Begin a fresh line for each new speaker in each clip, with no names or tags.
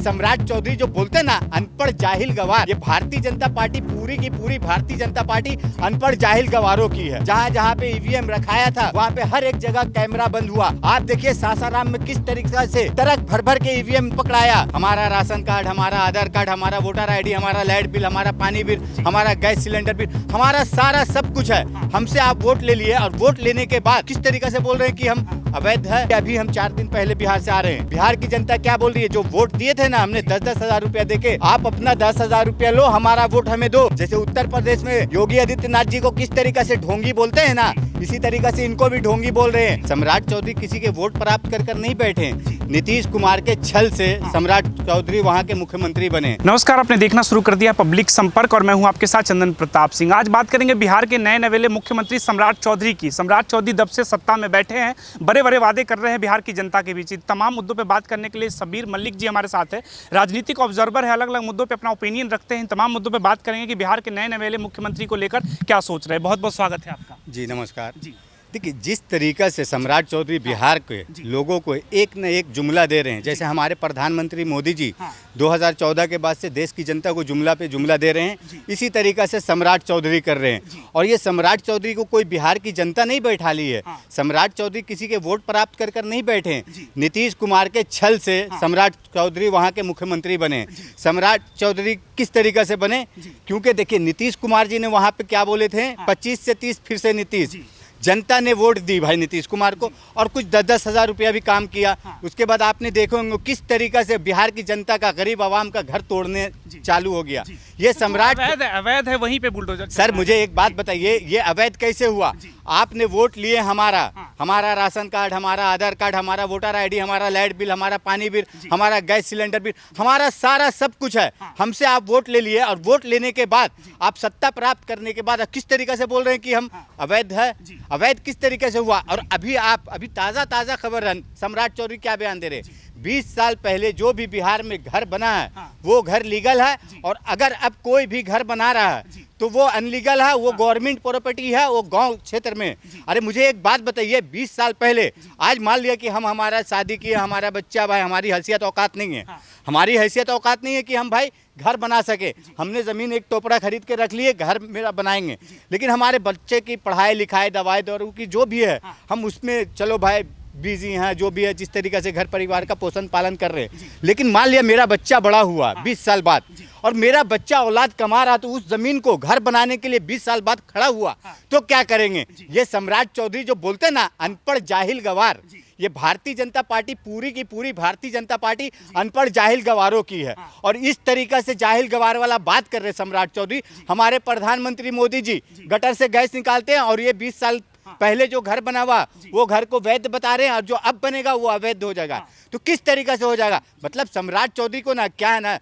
सम्राट चौधरी जो बोलते हैं ना, अनपढ़ जाहिल गवार, ये भारतीय जनता पार्टी पूरी की पूरी भारतीय जनता पार्टी अनपढ़ जाहिल गवारों की है। जहाँ जहाँ पे ईवीएम रखाया था वहाँ पे हर एक जगह कैमरा बंद हुआ। आप देखिए सासाराम में किस तरीके से ट्रक भर भर के ईवीएम पकड़ाया। हमारा राशन कार्ड, हमारा आधार कार्ड, हमारा वोटर ID, हमारा लाइट बिल, हमारा पानी बिल, हमारा गैस सिलेंडर बिल, हमारा सारा सब कुछ है। हमसे आप वोट ले लिए और वोट लेने के बाद किस तरीके से बोल रहे हैं कि हम अवैध है। अभी हम 4 दिन पहले बिहार से आ रहे हैं। बिहार की जनता क्या बोल रही है? जो वोट दिए थे ना हमने 10-10 हजार रुपया देके, आप अपना 10 हजार रुपया लो, हमारा वोट हमें दो। जैसे उत्तर प्रदेश में योगी आदित्यनाथ जी को किस तरीके से ढोंगी बोलते हैं ना, इसी तरीके से इनको भी ढोंगी बोल रहे हैं। सम्राट चौधरी किसी के वोट प्राप्त कर नहीं बैठे। नीतीश कुमार के छल से सम्राट चौधरी वहाँ के मुख्यमंत्री बने।
नमस्कार, आपने देखना शुरू कर दिया पब्लिक संपर्क और मैं हूं आपके साथ चंदन प्रताप सिंह। आज बात करेंगे बिहार के नए नवेले मुख्यमंत्री सम्राट चौधरी की। सम्राट चौधरी जब से सत्ता में बैठे हैं बड़े बड़े वादे कर रहे हैं बिहार की जनता के बीच। तमाम मुद्दों पे बात करने के लिए सबीर मलिक जी हमारे साथ है, राजनीतिक ऑब्जर्वर है, अलग अलग मुद्दों पे अपना ओपिनियन रखते हैं। तमाम मुद्दों पे बात करेंगे कि बिहार के नए नवेले मुख्यमंत्री को लेकर क्या सोच रहे हैं। बहुत बहुत स्वागत है आपका।
जी नमस्कार जी। देखिए जिस तरीका से सम्राट चौधरी बिहार के लोगों को एक न एक जुमला दे रहे हैं, जैसे हमारे प्रधानमंत्री मोदी जी 2014 के बाद से देश की जनता को जुमला पे जुमला दे रहे हैं, इसी तरीका से सम्राट चौधरी कर रहे हैं। और ये सम्राट चौधरी को कोई बिहार की जनता नहीं बैठा ली है। सम्राट चौधरी किसी के वोट प्राप्त कर नहीं बैठे। नीतीश कुमार के छल से सम्राट चौधरी वहाँ के मुख्यमंत्री बने। सम्राट चौधरी किस तरीके से बने? क्योंकि देखिए नीतीश कुमार जी ने वहाँ पे क्या बोले थे, 25 से 30 फिर से नीतीश। जनता ने वोट दी भाई नीतीश कुमार को और कुछ 10-10 हजार रुपया भी काम किया। उसके बाद आपने देखो किस तरीके से बिहार की जनता का, गरीब आवाम का घर तोड़ने चालू हो गया। ये सम्राट
अवैध है, वहीं पे बुलडोजर।
सर मुझे एक बात बताइए, ये अवैध कैसे हुआ? आपने वोट लिए हमारा राशन कार्ड, हमारा आधार कार्ड, हमारा वोटर ID, हमारा लाइट बिल, हमारा पानी बिल, हमारा गैस सिलेंडर बिल, हमारा सारा सब कुछ है। हमसे आप वोट ले लिए और वोट लेने के बाद आप सत्ता प्राप्त करने के बाद किस तरीके से बोल रहे हैं कि हम अवैध है। अवैध किस तरीके से हुआ? और अभी ताज़ा खबर है, सम्राट चौधरी क्या बयान दे रहे हैं? 20 साल पहले जो भी बिहार में घर बना है वो घर लीगल है, और अगर अब कोई भी घर बना रहा है तो वो अनलीगल है, वो गवर्नमेंट प्रॉपर्टी है, वो गांव क्षेत्र में। अरे मुझे एक बात बताइए, 20 साल पहले, आज मान लिया कि हम हमारा शादी किए, हमारा बच्चा भाई, हमारी हैसियत औकात नहीं है, हमारी हैसियत औकात नहीं है कि हम भाई घर बना सके। हमने ज़मीन एक टोपड़ा खरीद के रख लिए, घर मेरा बनाएंगे, लेकिन हमारे बच्चे की पढ़ाई लिखाई, दवाई दारू की जो भी है, हम उसमें चलो भाई बिजी हैं, जो भी है, जिस तरीके से घर परिवार का पोषण पालन कर रहे हैं। लेकिन मान लिया मेरा बच्चा बड़ा हुआ 20 साल बाद, और मेरा बच्चा औलाद कमा रहा, तो उस जमीन को घर बनाने के लिए 20 साल बाद खड़ा हुआ, तो क्या करेंगे? ये सम्राट चौधरी जो बोलते हैं ना, अनपढ़ जाहिल गवार, ये भारतीय जनता पार्टी पूरी की पूरी भारतीय जनता पार्टी अनपढ़ जाहिल गवारों की है। और इस तरीका से जाहिल गवार वाला बात कर रहे सम्राट चौधरी। हमारे प्रधानमंत्री मोदी जी गटर से गैस निकालते हैं, और ये 20 साल पहले जो घर बना हुआ वो घर को वैध बता रहे हैं, और जो अब बनेगा वो अवैध हो जाएगा। तो किस तरीके से हो जाएगा? मतलब सम्राट चौधरी को ना क्या है ना,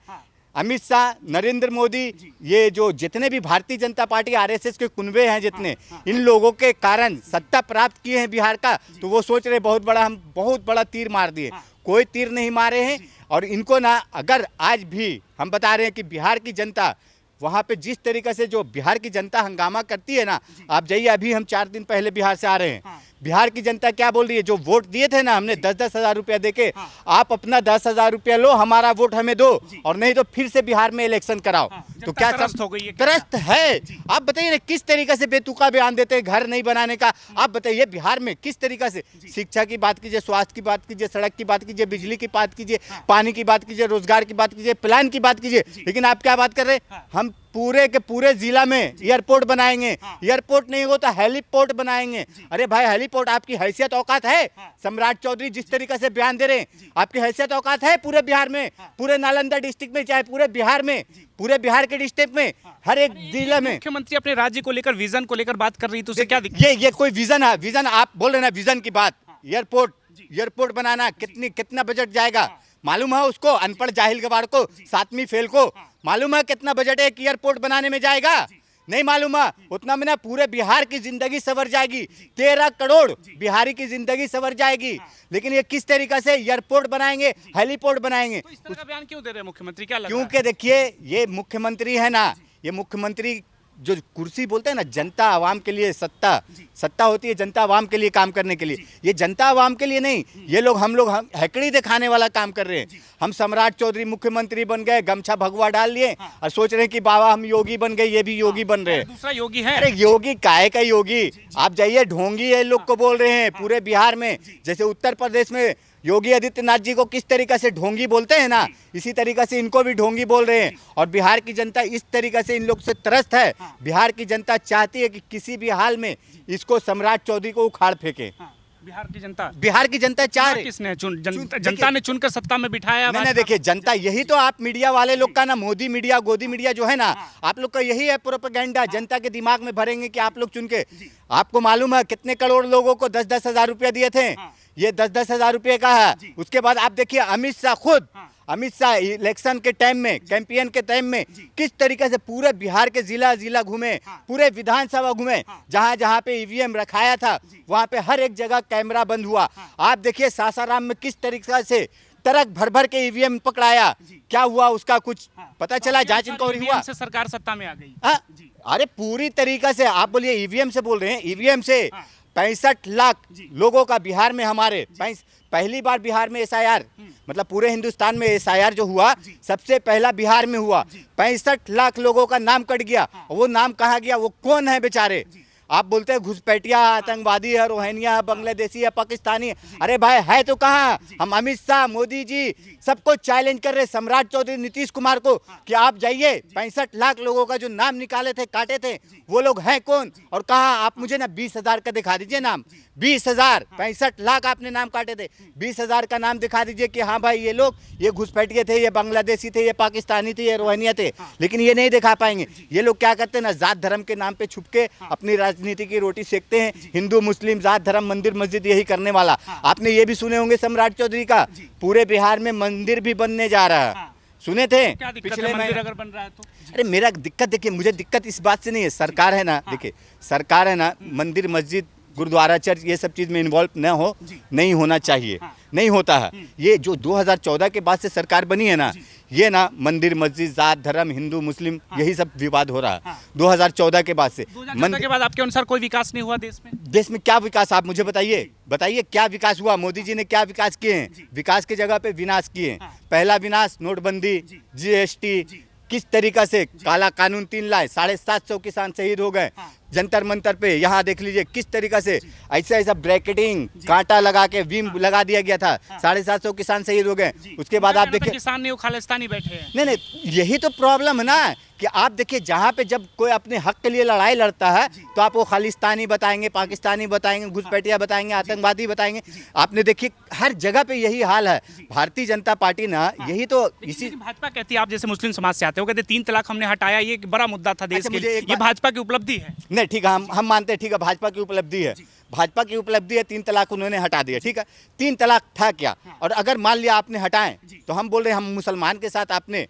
अमित शाह, नरेंद्र मोदी, ये जो जितने भी भारतीय जनता पार्टी RSS के कुनबे हैं जितने, इन लोगों के कारण सत्ता प्राप्त किए हैं बिहार का, तो वो सोच रहे हम बहुत बड़ा तीर मार दिए। कोई तीर नहीं मारे हैं। और इनको ना, अगर आज भी हम बता रहे हैं कि बिहार की जनता वहाँ पे जिस तरीके से जो बिहार की जनता हंगामा करती है ना, आप जाइए, अभी हम 4 दिन पहले बिहार से आ रहे हैं। बिहार की जनता क्या बोल रही है? जो वोट दिए थे ना हमने 10-10 हजार रुपया देके, आप अपना 10 हजार रुपया लो, हमारा वोट हमें दो, और नहीं तो फिर से बिहार में इलेक्शन कराओ। तो क्या
त्रस्त हो गई है?
त्रस्त है। आप बताइए किस तरीके से बेतुका बयान देते हैं घर नहीं बनाने का। आप बताइए बिहार में किस तरीके से शिक्षा की बात कीजिए, स्वास्थ्य की बात कीजिए, सड़क की बात कीजिए, बिजली की बात कीजिए, पानी की बात कीजिए, रोजगार की बात कीजिए, प्लान की बात कीजिए, लेकिन आप क्या बात कर रहे हैं? हम पूरे के पूरे जिला में एयरपोर्ट बनाएंगे। एयरपोर्ट नहीं हो तो हेलीपोर्ट बनाएंगे। अरे भाई हेलीपोर्ट, आपकी हैसियत औकात है? सम्राट चौधरी जिस तरीके से बयान दे रहे हैं, आपकी हैसियत औकात है? पूरे बिहार में, पूरे नालंदा डिस्ट्रिक्ट में, चाहे पूरे बिहार में, पूरे बिहार के डिस्ट्रिक्ट में, हर एक जिला में
मुख्यमंत्री अपने राज्य को लेकर, विजन को लेकर बात कर रही, तो उसे क्या दिक्कत?
ये कोई विजन है? विजन आप बोल रहे हैं ना, विजन की बात। एयरपोर्ट बनाना कितना बजट जाएगा मालूम है उसको? अनपढ़ जाहिल गवार को, 7वीं फेल को मालूम है कितना बजट एक एयरपोर्ट बनाने में जाएगा? नहीं मालूम है। उतना में ना पूरे बिहार की जिंदगी सवर जाएगी, 13 करोड़ बिहारी की जिंदगी सवर जाएगी। लेकिन ये किस तरीके से एयरपोर्ट बनाएंगे, हेलीपोर्ट बनाएंगे?
तो इस तरह का बयान क्यों दे रहे हैं मुख्यमंत्री? क्या लग रहा है?
क्योंकि देखिए ये मुख्यमंत्री है ना, ये मुख्यमंत्री जो कुर्सी बोलते हैं ना, जनता आवाम के लिए सत्ता होती है, जनता आवाम के लिए काम करने के लिए। ये जनता आवाम के लिए नहीं, ये लोग हम हैकड़ी दिखाने वाला काम कर रहे हैं। हम सम्राट चौधरी मुख्यमंत्री बन गए, गमछा भगवा डाल लिए और सोच रहे हैं कि बाबा हम योगी बन गए, ये भी योगी बन रहे हैं।
दूसरा योगी है।
अरे योगी काहे का योगी, आप जाइए, ढोंगी है लोग को बोल रहे हैं पूरे बिहार में। जैसे उत्तर प्रदेश में योगी आदित्यनाथ जी को किस तरीके से ढोंगी बोलते हैं ना, इसी तरीके से इनको भी ढोंगी बोल रहे हैं। और बिहार की जनता इस तरीके से इन लोग से त्रस्त है। बिहार की जनता चाहती है कि किसी भी हाल में इसको सम्राट चौधरी को उखाड़ फेंके।
बिहार की जनता
चाह रही।
किसने जनता ने चुनकर सत्ता में बिठाया।
मैंने देखिए, जनता यही तो, आप मीडिया वाले लोग का ना, मोदी मीडिया गोदी मीडिया जो है ना, आप लोग का यही है प्रोपेगेंडा। जनता के दिमाग में भरेंगे कि आप लोग चुन के। आपको मालूम है कितने करोड़ लोगों को 10-10 हजार रुपया दिए थे? ये 10-10 हजार रुपये का है। उसके बाद आप देखिए अमित शाह खुद, अमित शाह इलेक्शन के टाइम में, कैंपेन के टाइम में किस तरीके से पूरे बिहार के जिला घूमे, पूरे विधानसभा घूमे, जहां जहां पे ईवीएम रखाया था वहां पे हर एक जगह कैमरा बंद हुआ। आप देखिए सासाराम में किस तरीके से ट्रक भर भर के ईवीएम पकड़ाया, क्या हुआ उसका कुछ पता चला? जांच इंक्वायरी हुआ
से सरकार सत्ता में आ गई।
अरे पूरी तरीके से आप बोलिए, ईवीएम से बोल रहे हैं, ईवीएम से 65 लाख लोगों का बिहार में, हमारे पहली बार बिहार में एसआईआर, मतलब पूरे हिंदुस्तान में एसआईआर जो हुआ सबसे पहला बिहार में हुआ। 65 लाख लोगों का नाम कट गया। वो नाम कहाँ गया? वो कौन है बेचारे? आप बोलते हैं घुसपैठिया, आतंकवादी है, रोहिंग्या है, बांग्लादेशी है, पाकिस्तानी है। अरे भाई है तो कहाँ? हम अमित शाह, मोदी जी सबको चैलेंज कर रहे, सम्राट चौधरी, नीतीश कुमार को, कि आप जाइए 65 लाख लोगों का जो नाम निकाले थे, काटे थे, वो लोग हैं कौन और कहाँ? आप मुझे ना 20,000 का दिखा दीजिए नाम। 20,000, 65 लाख आपने नाम काटे थे, 20,000 का नाम दिखा दीजिए कि हाँ भाई ये लोग, ये घुसपैठिए थे, ये बांग्लादेशी थे, ये पाकिस्तानी थे, ये रोहिंग्या थे। लेकिन ये नहीं दिखा पाएंगे। ये लोग क्या करते हैं ना, जात धर्म के नाम पे छुप के अपनी राजनीति की रोटी सेकते हैं। हिंदू मुस्लिम जात धर्म मंदिर मस्जिद यही करने वाला। आपने ये भी सुने होंगे सम्राट चौधरी का पूरे बिहार में मंदिर भी बनने जा रहा है, सुने थे?
पिछले मंदिर अगर बन रहा है तो?
अरे मेरा दिक्कत देखिए, मुझे दिक्कत इस बात से नहीं है, सरकार है ना, देखिए सरकार है ना, मंदिर मस्जिद गुरुद्वारा चर्च ये सब चीज़ में इन्वॉल्व न हो, नहीं होना चाहिए, नहीं होता है। ये जो 2014 के बाद से सरकार बनी है ना, ये ना मंदिर मस्जिद जात धर्म हिंदू मुस्लिम यही सब विवाद हो रहा है 2014 के बाद से।
2014 के बाद आपके अनुसार कोई विकास नहीं हुआ देश में?
देश में क्या विकास, आप मुझे बताइए क्या विकास हुआ? मोदी जी ने क्या विकास किए हैं? विकास की जगह पे विनाश किए हैं। पहला विनाश नोटबंदी, जीएसटी, किस तरीका से काला कानून 3 लाए, 750 किसान शहीद हो गए जंतर मंतर पे। यहाँ देख लीजिए किस तरीका से ऐसा ब्रैकेटिंग कांटा लगा के बीम लगा दिया गया था, 750 किसान शहीद हो गए। उसके बाद आप देखिए
किसान नहीं, वो खालिस्तानी बैठे हैं।
नहीं, यही तो प्रॉब्लम है ना, कि आप देखिए जहाँ पे जब कोई अपने हक के लिए लड़ाई लड़ता है तो आप वो खालिस्तानी बताएंगे, पाकिस्तानी बताएंगे, घुसपैठिया बताएंगे, आतंकवादी बताएंगे। आपने देखिए हर जगह पे यही हाल है। भारतीय जनता पार्टी ना यही तो इसी,
भाजपा कहती है, आप जैसे मुस्लिम समाज से आते हो, कहते 3 तलाक हमने हटाया, ये एक बड़ा मुद्दा था देश के लिए, ये भाजपा की उपलब्धि है।
नहीं ठीक है, हम मानते हैं, ठीक है भाजपा की उपलब्धि है, भाजपा की उपलब्धि है। 3 तलाक उन्होंने हटा दिया, ठीक है। 3 तलाक था क्या? और अगर मान लिया आपने हटाएं तो हम बोल रहे हैं हम मुसलमान के साथ आपने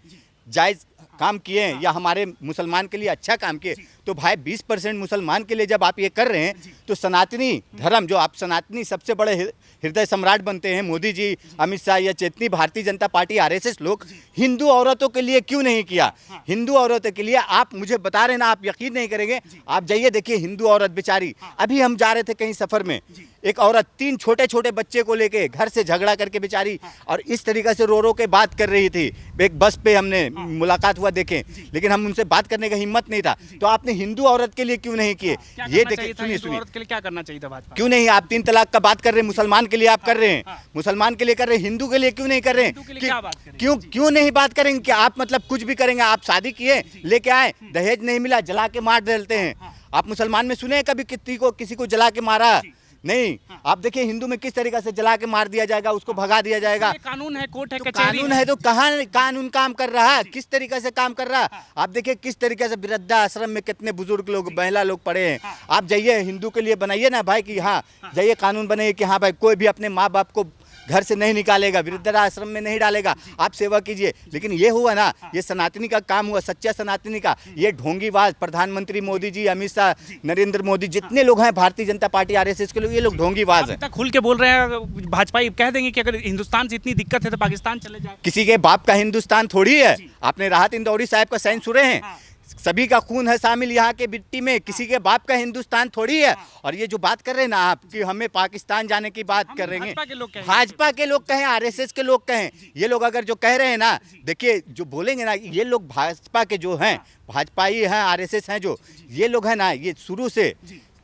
जायज़ काम किए हैं या हमारे मुसलमान के लिए अच्छा काम किए, तो भाई 20% मुसलमान के लिए जब आप ये कर रहे हैं तो सनातनी धर्म, जो आप सनातनी सबसे बड़े हृदय सम्राट बनते हैं मोदी जी, अमित शाह या चेतनी भारतीय जनता पार्टी आरएसएस लोग, हिंदू औरतों के लिए क्यों नहीं किया? हिंदू औरतों के लिए आप मुझे बता रहे ना, आप यकीन नहीं करेंगे। आप जाइए देखिए, हिंदू औरत बेचारी, अभी हम जा रहे थे कहीं सफ़र में, एक औरत 3 छोटे छोटे बच्चे को लेके घर से झगड़ा करके बेचारी, और इस तरीके से रो रो के बात कर रही थी। एक बस पे हमने मुलाकात हुआ देखें, लेकिन हम उनसे बात करने का हिम्मत नहीं था। तो आपने हिंदू औरत के लिए क्यों नहीं किए? ये देखिए, सुनिए,
औरत के लिए क्या करना चाहिए था भाजपा?
क्यों नहीं? आप 3 तलाक का बात कर रहे हैं, मुसलमान के लिए आप कर रहे हैं, मुसलमान के लिए कर रहे हैं, हिंदू के लिए क्यों नहीं कर रहे हैं? क्यों नहीं बात करेंगे कि आप मतलब कुछ भी करेंगे? आप शादी किए, लेके आए, दहेज नहीं मिला, जला के मार डालते हैं। आप मुसलमान में सुने कभी किसी को जला के मारा? नहीं। आप देखिए हिंदू में किस तरीके से जला के मार दिया जाएगा, उसको भगा दिया जाएगा।
कानून है, कोर्ट है,
तो कानून है तो कहाँ कानून काम कर रहा है? किस तरीके से काम कर रहा है? आप देखिए किस तरीके से वृद्धाश्रम में कितने बुजुर्ग लोग, महिला लोग पड़े हैं। आप जाइए हिंदू के लिए बनाइए ना भाई, कि हाँ जाइए कानून बनाइए कि हाँ भाई कोई भी अपने माँ बाप को घर से नहीं निकालेगा, वृद्धाश्रम में नहीं डालेगा, आप सेवा कीजिए। लेकिन ये हुआ ना, ये सनातनी का काम हुआ, सच्चा सनातनी का। ये ढोंगीबाज प्रधानमंत्री मोदी जी, अमित शाह, नरेंद्र मोदी, जितने लोग हैं भारतीय जनता पार्टी आरएसएस के लोग, ये लोग ढोंगीबाज हैं।
खुल के बोल रहे हैं भाजपा, कह देंगे कि अगर हिंदुस्तान से इतनी दिक्कत है तो पाकिस्तान चले जाए।
किसी के बाप का हिंदुस्तान थोड़ी है। आपने राहत इंदौरी साहब का साइन सुने हैं? सभी का खून है शामिल यहाँ के मिट्टी में, किसी के बाप का हिंदुस्तान थोड़ी है। और ये जो बात कर रहे हैं ना आप कि हमें पाकिस्तान जाने की बात कर रहे हैं, भाजपा के लोग कहें, आरएसएस के लोग कहें, ये लोग अगर जो कह रहे हैं ना, देखिए जो बोलेंगे ना, ये लोग भाजपा के जो हैं, भाजपाई हैं, आरएसएस हैं, जो ये लोग हैं ना, ये शुरू से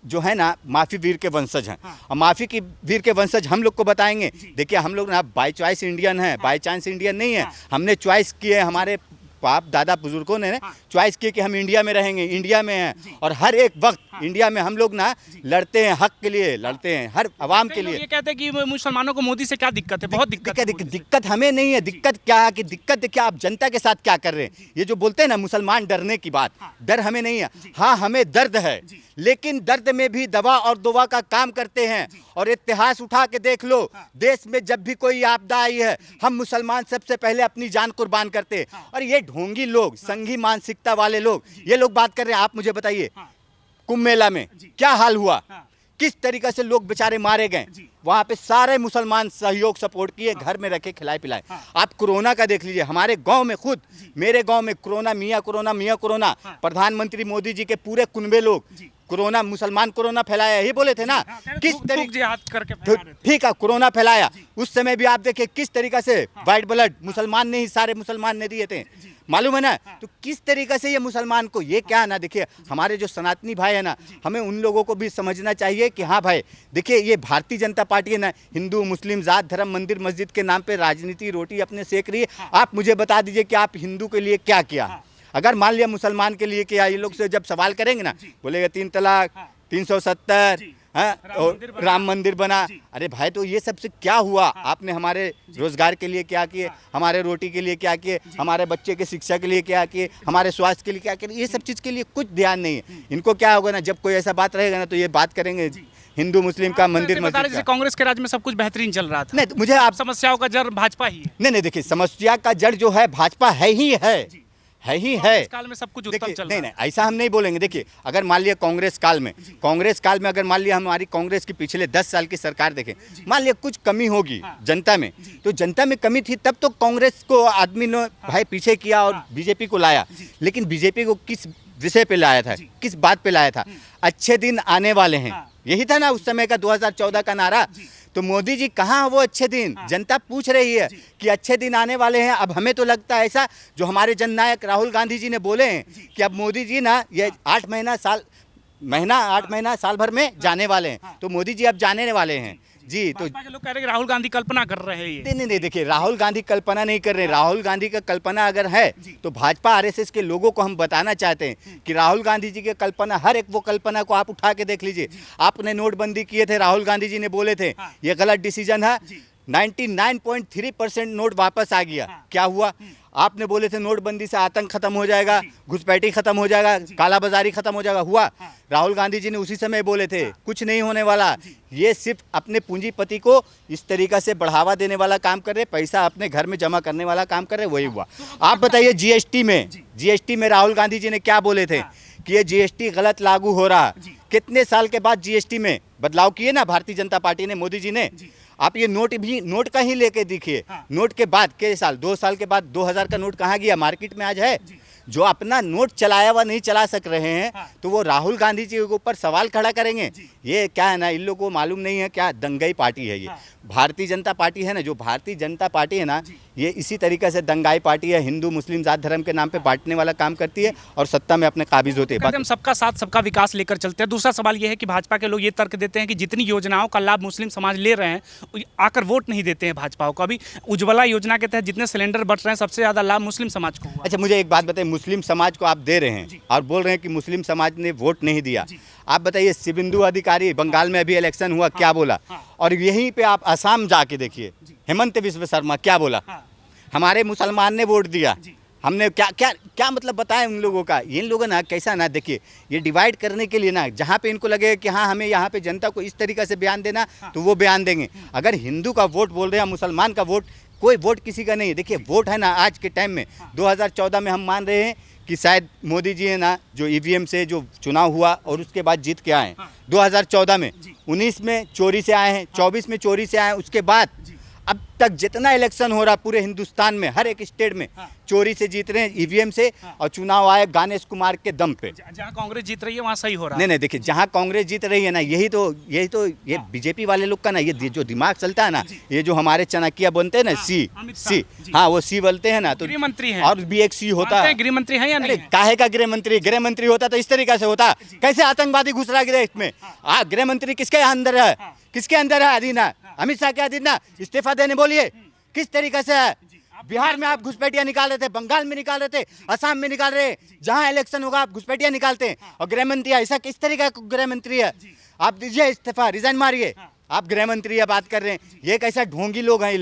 जो है ना माफी वीर के वंशज हैं। और माफी की वीर के वंशज हम लोग को बताएंगे। देखिए हम लोग ना बाय चॉइस इंडियन हैं, बाय चांस इंडियन नहीं है। हमने चॉइस किए, हमारे बाप दादा बुजुर्गों ने चॉइस किए कि हम इंडिया में रहेंगे, इंडिया में हैं। और हर एक वक्त इंडिया में हम लोग ना लड़ते हैं, हक के लिए लड़ते हैं, हर आवाम के लिए।
ये कहते हैं कि मुसलमानों को मोदी से क्या दिक्कत है? बहुत
दिक्कत हमें नहीं है। दिक्कत क्या है कि दिक्कत देखिए आप जनता के साथ क्या कर रहे हैं। ये जो बोलते हैं ना मुसलमान डरने की बात, डर हमें नहीं है। हाँ हमें दर्द है, लेकिन दर्द में भी दवा और दुआ का काम करते हैं। और इतिहास उठा के देख लो, देश में जब भी कोई आपदा आई है, हम मुसलमान सबसे पहले अपनी जान कुर्बान करते हैं। और ये ढोंगी लोग, संघी मानसिकता वाले लोग, ये लोग बात कर रहे हैं। आप मुझे बताइए कुंभ मेला में क्या हाल हुआ, किस तरीके से लोग बेचारे मारे गए। वहां पे सारे मुसलमान सहयोग सपोर्ट किए, घर में रखे, खिलाए पिलाए। आप कोरोना का देख लीजिए, हमारे गांव में खुद, मेरे गांव में कोरोना, मियाँ कोरोना, प्रधानमंत्री मोदी जी के पूरे कुनबे लोग कोरोना, मुसलमान कोरोना फैलाया, यही बोले थे ना, किस तरीके ठीक है कोरोना फैलाया। उस समय भी आप देखिए किस तरीके से व्हाइट ब्लड मुसलमान ने ही, सारे मुसलमान ने दिए थे, मालूम है ना। तो किस तरीके से ये मुसलमान को, ये क्या है ना, देखिए हमारे जो सनातनी भाई है ना, हमें उन लोगों को भी समझना चाहिए कि हाँ भाई देखिए ये भारतीय जनता पार्टी है ना, हिंदू मुस्लिम जात धर्म मंदिर मस्जिद के नाम पे राजनीति रोटी अपने सेक रही है। आप मुझे बता दीजिए कि आप हिंदू के लिए क्या किया। अगर मान लिया मुसलमान के लिए किया, ये लोग से जब सवाल करेंगे ना, बोलेगा 3 तलाक, 370, और राम मंदिर बना। अरे भाई तो ये सबसे क्या हुआ? आपने हमारे रोजगार के लिए क्या किए, हमारे रोटी के लिए क्या किए, हमारे बच्चे के शिक्षा के लिए क्या किए, हमारे स्वास्थ्य के लिए क्या किए? ये सब चीज़ के लिए कुछ ध्यान नहीं है इनको। क्या होगा ना, जब कोई ऐसा बात रहेगा ना, तो ये बात करेंगे हिंदू मुस्लिम का मंदिर मस्जिद का।
कांग्रेस के राज में सब कुछ बेहतरीन चल रहा था।
नहीं मुझे आप,
समस्याओं का जड़ भाजपा ही है।
नहीं देखिए समस्या का जड़ जो है भाजपा है ही है।
इस काल में सब कुछ उत्तम चल रहा है।
नहीं ऐसा हम नहीं बोलेंगे। देखिए अगर मान लिया कांग्रेस काल में अगर मान लिया हमारी कांग्रेस की पिछले 10 साल की सरकार देखें, मान लिया कुछ कमी होगी जनता में, तो जनता में कमी थी तब तो कांग्रेस को आदमी ने भाई पीछे किया और बीजेपी को लाया। लेकिन बीजेपी को किस विषय पे लाया था, किस बात पे लाया था? अच्छे दिन आने वाले हैं, यही था ना उस समय का 2014 का नारा। तो मोदी जी कहाँ वो अच्छे दिन? जनता पूछ रही है कि अच्छे दिन आने वाले हैं। अब हमें तो लगता है ऐसा, जो हमारे जननायक राहुल गांधी जी ने बोले हैं कि अब मोदी जी ना ये 8 महीना साल भर में जाने वाले हैं। तो मोदी जी अब जाने वाले हैं जी। तो
लोग कह रहे हैं कि राहुल गांधी कल्पना कर रहे हैं।
नहीं देखिए राहुल गांधी कल्पना नहीं कर रहे। राहुल गांधी का कल्पना अगर है तो भाजपा आरएसएस के लोगों को हम बताना चाहते हैं कि राहुल गांधी जी की कल्पना, हर एक वो कल्पना को आप उठा के देख लीजिए। आपने नोटबंदी किए थे, राहुल गांधी जी ने बोले थे ये गलत डिसीजन है, 99.3% नोट वापस आ गया। क्या हुआ? आपने बोले थे नोटबंदी से आतंक खत्म हो जाएगा, घुसपैठी खत्म हो जाएगा, कालाबाजारी खत्म हो जाएगा। हुआ? राहुल गांधी जी ने उसी समय बोले थे कुछ नहीं होने वाला। ये सिर्फ अपने पूंजीपति को इस तरीका से बढ़ावा देने वाला काम कर रहे, पैसा अपने घर में जमा करने वाला काम कर रहे, वही हुआ। आप बताइए जीएसटी में राहुल गांधी जी ने क्या बोले थे कि ये जीएसटी गलत लागू हो रहा। कितने साल के बाद जीएसटी में बदलाव किए ना भारतीय जनता पार्टी ने, मोदी जी ने। आप ये नोट का ही लेके देखिए, नोट के बाद के साल 2 साल के बाद 2000 का नोट कहाँ गया? मार्केट में आज है। जो अपना नोट चलाया हुआ नहीं चला सक रहे हैं तो वो राहुल गांधी जी के ऊपर सवाल खड़ा करेंगे। ये क्या है ना, इन लोगों को मालूम नहीं है क्या दंगाई पार्टी है ये। भारतीय जनता पार्टी है ना, जो भारतीय जनता पार्टी है ना, ये इसी तरीके से दंगाई पार्टी है, हिंदू मुस्लिम जात धर्म के नाम पे बांटने वाला काम करती है और सत्ता में अपने काबिज होते हैं।
हम सबका साथ सबका विकास लेकर चलते हैं। दूसरा सवाल ये है कि भाजपा के लोग ये तर्क देते हैं कि जितनी योजनाओं का लाभ मुस्लिम समाज ले रहे हैं आकर वोट नहीं देते हैं भाजपा को। अभी उज्ज्वला योजना के तहत जितने सिलेंडर बट रहे हैं सबसे ज्यादा लाभ मुस्लिम समाज को हुआ।
अच्छा मुझे एक बात बताइए, मुस्लिम समाज को आप दे रहे हैं और बोल रहे हैं कि मुस्लिम समाज ने वोट नहीं दिया। आप बताइए शिवेंदु अधिकारी बंगाल में अभी इलेक्शन हुआ, क्या बोला? और यहीं पे आप असम जाके देखिए, हेमंत बिस्वा शर्मा क्या बोला? हमारे मुसलमान ने वोट दिया। हमने क्या मतलब बताया उन लोगों का? इन लोगों ना कैसा ना, देखिए ये डिवाइड करने के लिए ना, जहाँ पे इनको लगे कि हाँ हमें यहाँ पे जनता को इस तरीके से बयान देना तो वो बयान देंगे। अगर हिंदू का वोट बोल रहे हैं, मुसलमान का वोट, कोई वोट किसी का नहीं। देखिए वोट है ना आज के टाइम में 2014 में हम मान रहे हैं कि शायद मोदी जी है ना, जो ईवीएम से जो चुनाव हुआ और उसके बाद जीत के आए 2014 में, 19 में चोरी से आए हैं, 24 में चोरी से आए, उसके बाद अब तक जितना इलेक्शन हो रहा पूरे हिंदुस्तान में हर एक स्टेट में चोरी से जीत रहे हैं, ईवीएम से, और चुनाव आयोग गणेश कुमार के दम पे।
जहाँ कांग्रेस जीत रही है वहाँ सही हो रहा है।
नहीं देखिए, जहाँ कांग्रेस जीत रही है ना, यही तो ये बीजेपी वाले लोग का ना, ये जो दिमाग चलता है ना, ये जो हमारे चाणक्य बनते हैं ना, सी हाँ वो सी बोलते हैं ना, तो
गृह मंत्री हैं,
और भी एक सी होता है।
गृह मंत्री है या नहीं?
काहे का गृह मंत्री होता तो इस तरीके से होता। कैसे आतंकवादी घुस रहा देश में? गृह मंत्री किसके अंदर है? किसके अंदर है अधीन है? अमित शाह के अधीन ना? इस्तीफा देने बोलिए किस तरीके से है? बिहार में आप घुसपैठिया निकाल रहे थे, बंगाल में निकाल रहे थे, असम में निकाल रहे, जहां इलेक्शन होगा आप घुसपैठिया निकालते हैं। और गृह मंत्री ऐसा किस तरीके का गृह मंत्री है? आप दीजिए इस्तीफा, रिजाइन मारिए। आप गृह मंत्री या बात कर रहे हैं, ये कैसा ढोंगी लोग हैं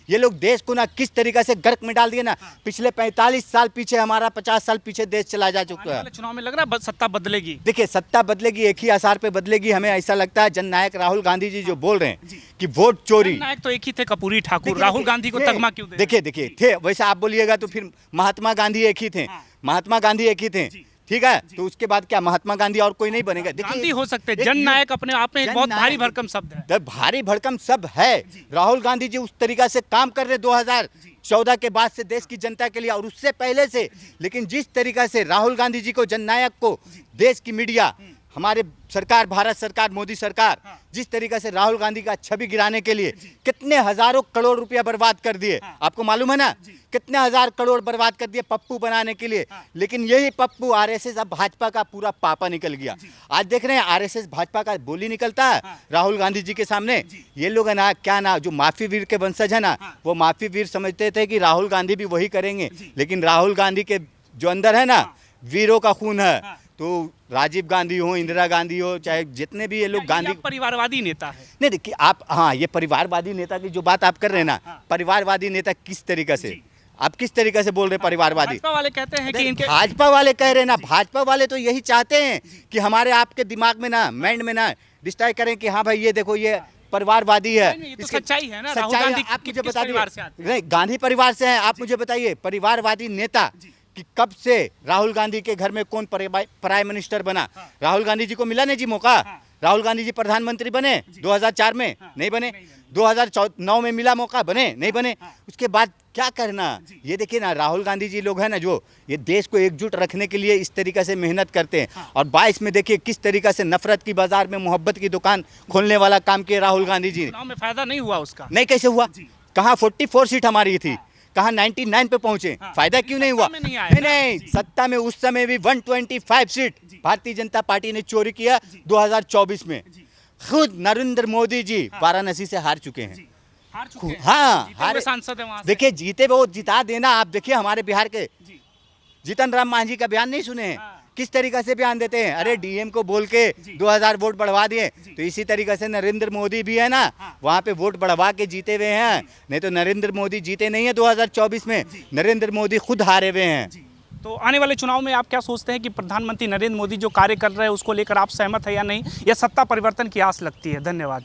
ये लोग देश को ना किस तरीके से गर्क में डाल दिए ना। पिछले 45 साल पीछे, हमारा 50 साल पीछे देश चला जा चुका है।
चुनाव में लग रहा है सत्ता बदलेगी।
देखिए, सत्ता बदलेगी, एक ही आसार पे बदलेगी। हमें ऐसा लगता है जननायक राहुल गांधी जी जो बोल रहे हैं कि वोट चोरी,
जननायक तो एक ही थे, कपूरी ठाकुर। राहुल गांधी को तगमा क्यों दे?
देखिए थे, वैसे आप बोलिएगा तो फिर महात्मा गांधी एक ही थे, महात्मा गांधी एक ही थे, ठीक है। तो उसके बाद क्या महात्मा गांधी और कोई नहीं बनेगा?
गांधी हो सकते हैं, जननायक अपने आप में एक बहुत भारी भरकम शब्द है।
भारी भरकम शब्द है। राहुल गांधी जी उस तरीका से काम कर रहे 2014 के बाद से देश की जनता के लिए, और उससे पहले से। लेकिन जिस तरीका से राहुल गांधी जी को, जननायक को, देश की मीडिया, हमारे सरकार, भारत सरकार, मोदी सरकार, जिस तरीके से राहुल गांधी का छवि गिराने के लिए कितने हजारों करोड़ रुपया बर्बाद कर दिए, आपको मालूम है ना? कितने हजार करोड़ बर्बाद कर दिए पप्पू बनाने के लिए। लेकिन यही पप्पू आरएसएस अब भाजपा का पूरा पापा निकल गया। आज देख रहे हैं आरएसएस भाजपा का बोली निकलता है राहुल गांधी जी के सामने। ये लोग है ना, क्या ना, जो माफी वीर के वंशज है ना, वो माफी वीर समझते थे कि राहुल गांधी भी वही करेंगे। लेकिन राहुल गांधी के जो अंदर है ना, वीरों का खून है। तो राजीव गांधी हो, इंदिरा गांधी हो, चाहे जितने भी ये लोग, गांधी
परिवारवादी नेता है।
नहीं देखिए आप, हाँ ये परिवारवादी नेता की जो बात आप कर रहे हैं ना, परिवारवादी नेता किस तरीके से, आप किस तरीके से बोल रहे हैं परिवारवादी?
भाजपा वाले कहते हैं कि इनके,
भाजपा वाले कह रहे हैं ना, भाजपा वाले तो यही चाहते हैं कि हमारे आपके दिमाग में ना, माइंड में ना डिस्ट्राई करें कि हाँ भाई ये देखो ये परिवारवादी है।
ये तो सच्चाई है ना। राहुल
सच्चाई
गांधी
आप मुझे
किस
बता
परिवार से आते
दीजिए। नहीं, गांधी परिवार से हैं। आप मुझे बताइए परिवारवादी नेता कि कब से राहुल गांधी के घर में कौन प्राइम मिनिस्टर बना? राहुल गांधी जी को मिला नहीं जी मौका? राहुल गांधी जी प्रधानमंत्री बने 2004 में? नहीं बने। 2009 में मिला मौका, बने नहीं बने। उसके बाद क्या करना? ये देखिए ना, राहुल गांधी जी लोग हैं ना, जो ये देश को एकजुट रखने के लिए इस तरीके से मेहनत करते हैं। और 22 में देखिए किस तरीके से नफरत की बाजार में मोहब्बत की दुकान खोलने वाला काम किया राहुल गांधी जी।
चुनाव में फायदा नहीं हुआ उसका?
नहीं, कैसे हुआ? कहाँ 44 सीट हमारी थी, कहाँ 99 पे पहुंचे। फायदा क्यों नहीं हुआ? नहीं, सत्ता में उस समय भी 125 सीट भारतीय जनता पार्टी ने चोरी किया 2024 में। खुद नरेंद्र मोदी जी वाराणसी से हार चुके हैं। हाँ, हारे
सांसद है वहाँ से।
देखिए जीते वो जिता देना। आप देखिए हमारे बिहार के जीतन राम मांझी का बयान नहीं सुने हैं? किस तरीके से बयान देते हैं? अरे डीएम को बोल के 2000 वोट बढ़वा दिए। तो इसी तरीके से नरेंद्र मोदी भी है ना, वहाँ पे वोट बढ़वा के जीते हुए हैं। नहीं तो नरेंद्र मोदी जीते नहीं है 2024 में, नरेंद्र मोदी खुद हारे हुए हैं।
तो आने वाले चुनाव में आप क्या सोचते हैं कि प्रधानमंत्री नरेंद्र मोदी जो कार्य कर रहे हैं उसको लेकर आप सहमत है या नहीं, या सत्ता परिवर्तन की आस लगती है? धन्यवाद।